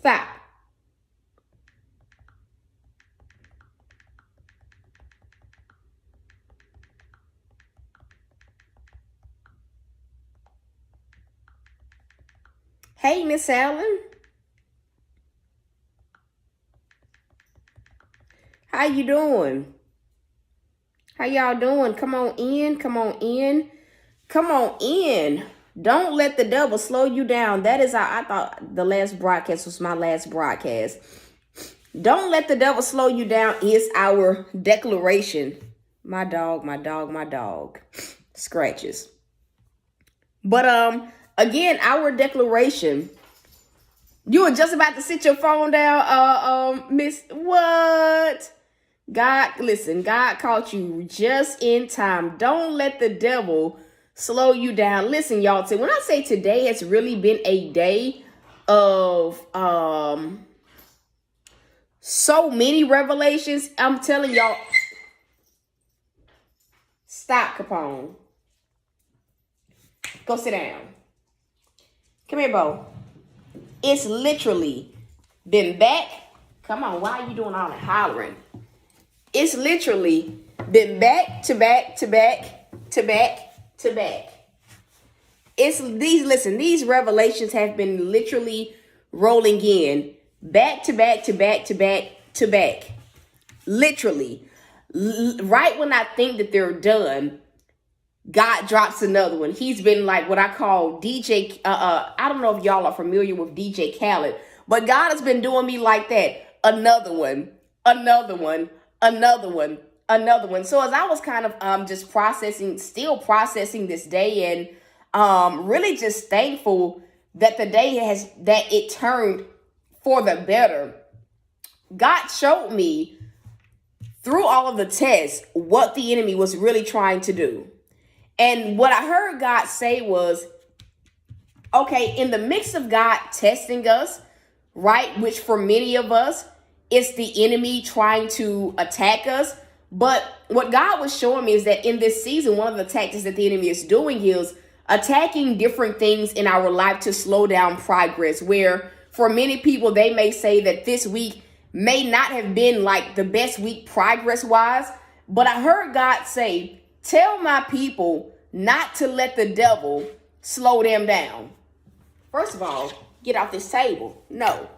Stop. Hey, Miss Allen. How you doing? How y'all doing? Come on in. Come on in. Come on in. Don't let the devil slow you down. That is how I thought the last broadcast was my last broadcast. Don't let the devil slow you down is our declaration. My dog, my dog, my dog. Scratches. But again, our declaration. You were just about to sit your phone down, Miss what? God, listen, God caught you just in time. Don't let the devil slow you down. Listen, y'all, when I say today has really been a day of so many revelations. I'm telling y'all. Stop, Capone. Go sit down. Come here, Bo. It's literally been back. Come on, why are you doing all that hollering? It's literally been back to back to back to back to back. These revelations have been literally rolling in back to back to back to back to back. Literally. Right when I think that they're done, God drops another one. He's been like what I call DJ. I don't know if y'all are familiar with DJ Khaled, but God has been doing me like that. Another one, another one, another one, another one. So as I was kind of just still processing this day, and really just thankful that that it turned for the better. God showed me through all of the tests what the enemy was really trying to do. And what I heard God say was, okay, in the midst of God testing us, right, which for many of us, it's the enemy trying to attack us. But what God was showing me is that in this season, one of the tactics that the enemy is doing is attacking different things in our life to slow down progress, where for many people, they may say that this week may not have been like the best week progress wise. But I heard God say, tell my people not to let the devil slow them down. First of all, get off this table. No.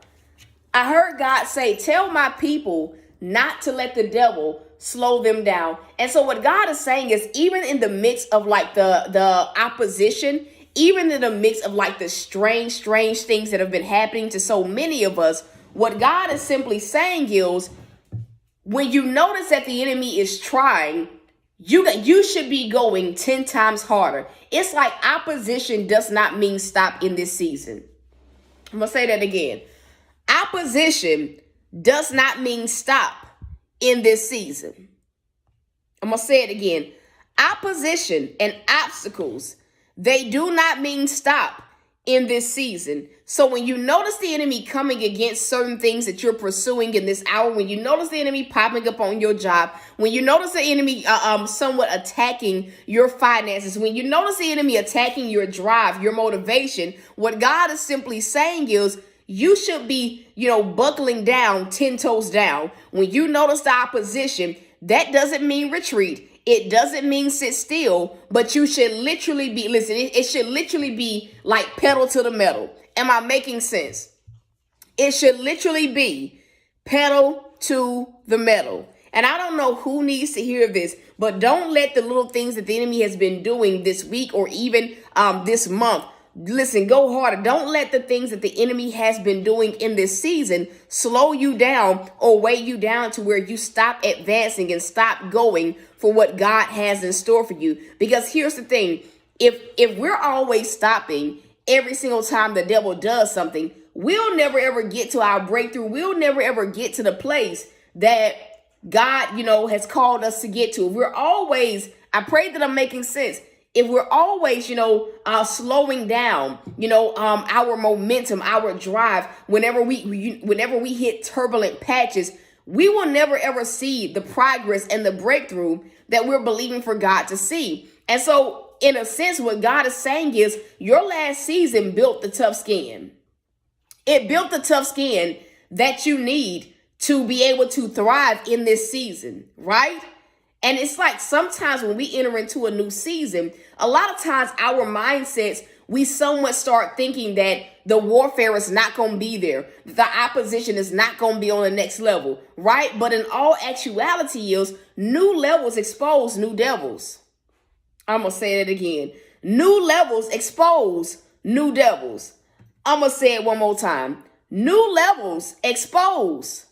I heard God say, tell my people not to let the devil slow them down. And so what God is saying is, even in the midst of like the opposition, even in the midst of like the strange things that have been happening to so many of us, what God is simply saying is, when you notice that the enemy is trying, you should be going 10 times harder. It's like opposition does not mean stop in this season. I'm going to say that again. Opposition does not mean stop in this season. I'm going to say it again. Opposition and obstacles, they do not mean stop in this season. So when you notice the enemy coming against certain things that you're pursuing in this hour, when you notice the enemy popping up on your job, when you notice the enemy somewhat attacking your finances, when you notice the enemy attacking your drive, your motivation, what God is simply saying is, you should be, buckling down 10 toes down. When you notice the opposition, that doesn't mean retreat. It doesn't mean sit still, but you should literally be, listen, it should literally be like pedal to the metal. Am I making sense? It should literally be pedal to the metal. And I don't know who needs to hear this, but don't let the little things that the enemy has been doing this week or even this month, listen, go harder. Don't let the things that the enemy has been doing in this season slow you down or weigh you down to where you stop advancing and stop going for what God has in store for you. Because here's the thing. If we're always stopping every single time the devil does something, we'll never ever get to our breakthrough. We'll never ever get to the place that God, has called us to get to. We're always, I pray that I'm making sense. If we're always, slowing down, our momentum, our drive, whenever we hit turbulent patches, we will never ever see the progress and the breakthrough that we're believing for God to see. And so, in a sense, what God is saying is, your last season built the tough skin. It built the tough skin that you need to be able to thrive in this season, right? And it's like sometimes when we enter into a new season, a lot of times our mindsets, we somewhat start thinking that the warfare is not going to be there. The opposition is not going to be on the next level, right? But in all actuality is new levels expose new devils. I'm going to say it again. New levels expose new devils. I'm going to say it one more time. New levels expose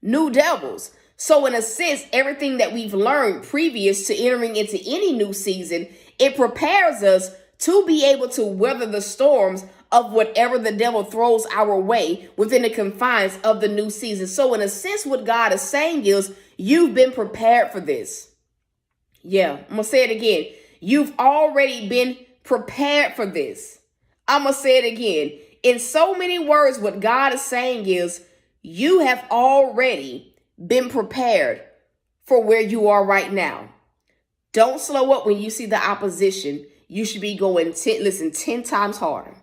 new devils. So in a sense, everything that we've learned previous to entering into any new season, it prepares us to be able to weather the storms of whatever the devil throws our way within the confines of the new season. So in a sense, what God is saying is you've been prepared for this. Yeah, I'm going to say it again. You've already been prepared for this. I'm going to say it again. In so many words, what God is saying is you have already been prepared for where you are right now. Don't slow up when you see the opposition. You should be going 10 times harder.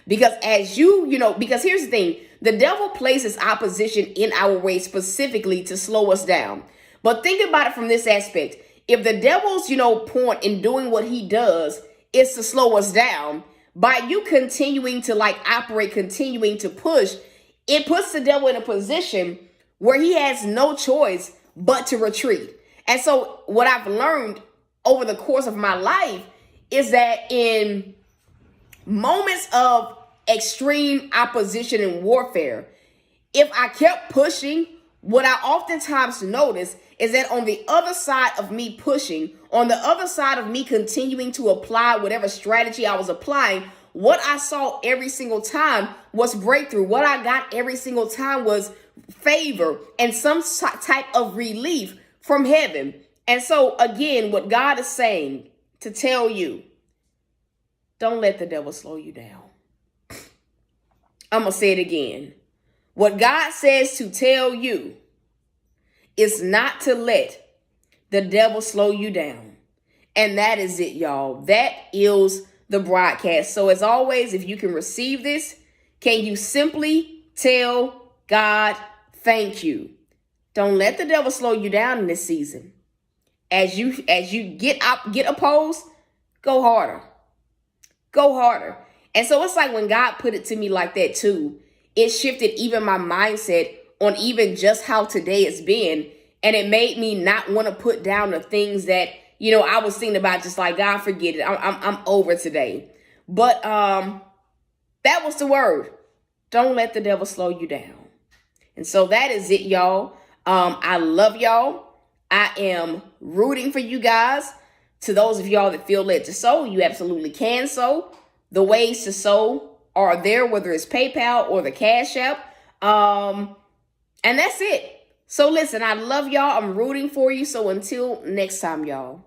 Because because here's the thing, the devil places opposition in our way specifically to slow us down. But think about it from this aspect. If the devil's, point in doing what he does is to slow us down, by you continuing to operate, continuing to push, it puts the devil in a position where he has no choice but to retreat. And so what I've learned over the course of my life is that in moments of extreme opposition and warfare, if I kept pushing, what I oftentimes notice is that on the other side of me pushing, on the other side of me continuing to apply whatever strategy I was applying, what I saw every single time was breakthrough. What I got every single time was favor and some type of relief from heaven. And so again, what God is saying to tell you, don't let the devil slow you down. I'm going to say it again. What God says to tell you is not to let the devil slow you down. And that is it, y'all. That is the broadcast. So as always, if you can receive this, can you simply tell God, thank you. Don't let the devil slow you down in this season. As you get opposed, go harder. Go harder. And so it's like when God put it to me like that too, it shifted even my mindset on even just how today has been. And it made me not want to put down the things that, I was thinking about, just like, God, forget it. I'm over today. But that was the word. Don't let the devil slow you down. And so that is it, y'all. I love y'all. I am rooting for you guys. To those of y'all that feel led to sow, you absolutely can sow. The ways to sow are there, whether it's PayPal or the Cash App. And that's it. So listen, I love y'all. I'm rooting for you. So until next time, y'all.